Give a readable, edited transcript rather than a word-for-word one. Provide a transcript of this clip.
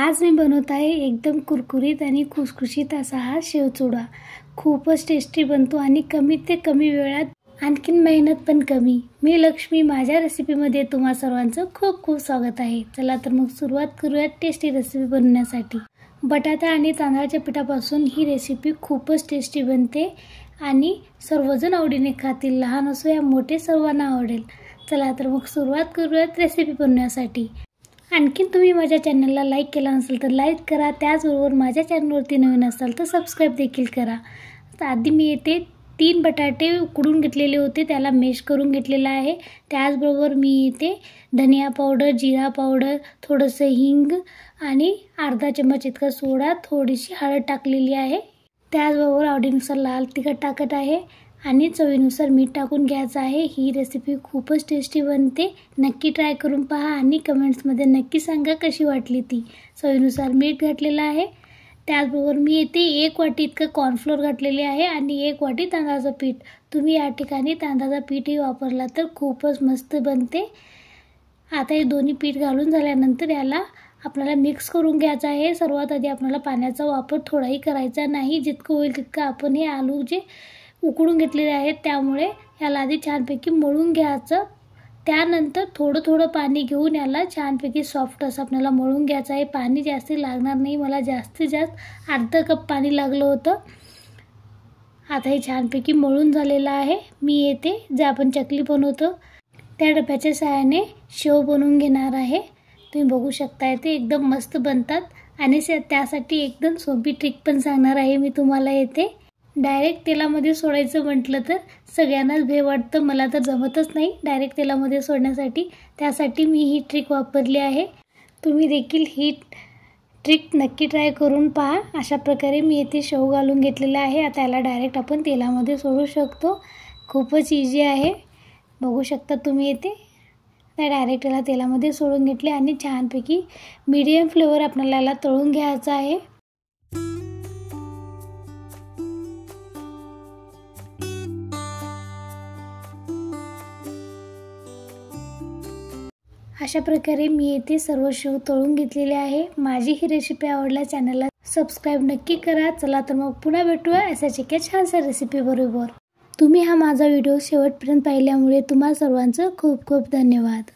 आज मी बनवत आहे एकदम कुरकुरीत आणि खुसखुशीत असा हा शेवचुडा। खूपच टेस्टी बनतो आणि कमीत ते कमी वेळात आणखीन मेहनत पण कमी। मी लक्ष्मी, माझ्या रेसिपीमध्ये तुम्हा सर्वांचं खूप खूप स्वागत आहे। चला तर मग सुरुवात करूया टेस्टी रेसिपी बनवण्यासाठी। बटाटा आणि तांदळाच्या पिठापासून ही रेसिपी खूपच टेस्टी बनते आणि सर्वजण आवडीने खातील। लहान असो या मोठे सर्वांना आवडेल। चला तर मग सुरुवात करूया रेसिपी बनवण्यासाठी। आणखीन तुम्ही माझ्या चॅनलला लाईक केला नसेल तर लाईक करा, त्याचबरोबर माझ्या चॅनलवरती नवीन असाल तर सबस्क्राईब देखील करा। तर आधी मी येथे 3 बटाटे उकडून घेतलेले होते, त्याला मॅश करून घेतलेला आहे। त्याचबरोबर मी येथे धनिया पावडर, जिरा पावडर, थोडंसं हिंग आणि अर्धा चमच इतका सोडा, थोडीशी हळद टाकलेली आहे। त्याचबरोबर आवडीनुसार लाल तिखट टाकत आहे आणि चवीनुसार मीठ टाकून घ्यायचं आहे। ही रेसिपी खूपच टेस्टी बनते, नक्की ट्राय करून पहा आणि कमेंट्समध्ये नक्की सांगा कशी वाटली ती। चवीनुसार मीठ घातलेलं आहे। त्याचबरोबर मी येथे 1 वाटी इतकं कॉर्नफ्लोअर घातलेले आहे आणि 1 वाटी तांदळाचं पीठ। तुम्ही या ठिकाणी तांदळाचं पीठही वापरला तर खूपच मस्त बनते। आता हे दोन्ही पीठ घालून झाल्यानंतर याला आपल्याला मिक्स करून घ्यायचं आहे। सर्वात आधी आपल्याला पाण्याचा वापर थोडाही करायचा नाही, जितकं होईल तितकं आपण हे आलू जे उकडून घेतलेले आहेत त्यामुळे याला आधी छानपैकी मळून घ्यायचं। त्यानंतर थोडं थोडं पाणी घेऊन याला छानपैकी सॉफ्ट असं आपल्याला मळून घ्यायचं आहे। पाणी जास्त लागणार नाही, मला जास्तीत जास्त अर्धा कप पाणी लागलं होतं। आता हे छानपैकी मळून झालेलं आहे। मी येथे जे आपण चकली बनवतो त्या डब्याच्या सहाय्याने शेव बनवून घेणार आहे। तुम्ही बघू शकता ते एकदम मस्त बनतात आणि त्यासाठी एकदम सोपी ट्रिक पण सांगणार आहे मी तुम्हाला। येथे डायरेक्ट तेलामध्ये सोडायचं म्हटलं तर सगळ्यांनाच भे वाटतं, मला तर जमतच नाही डायरेक्ट तेलामध्ये सोडण्यासाठी। त्यासाठी मी ही ट्रिक वापरली आहे। तुम्ही देखील ही ट्रिक नक्की ट्राय करून पहा। अशा प्रकारे मी येथे शेव घालून घेतलेला आहे। आता याला डायरेक्ट आपण तेलामध्ये सोडू शकतो, खूपच इझी आहे। बघू शकता तुम्ही येथे डायरेक्ट याला तेलामध्ये सोडून घेतले आणि छानपैकी मीडियम फ्लेवर आपल्याला याला तळून घ्यायचं आहे। अशा प्रकारे मी येथे सर्व शेव तळून घेतलेले आहे। माझी ही रेसिपी आवडल्यास चॅनलला सबस्क्राईब नक्की करा। चला तर मग पुन्हा भेटूया अशाच एका छानशा रेसिपी बरोबर। तुम्ही हा माझा व्हिडिओ शेवटपर्यंत पाहिल्यामुळे तुम्हा सर्वांचं खूप खूप धन्यवाद।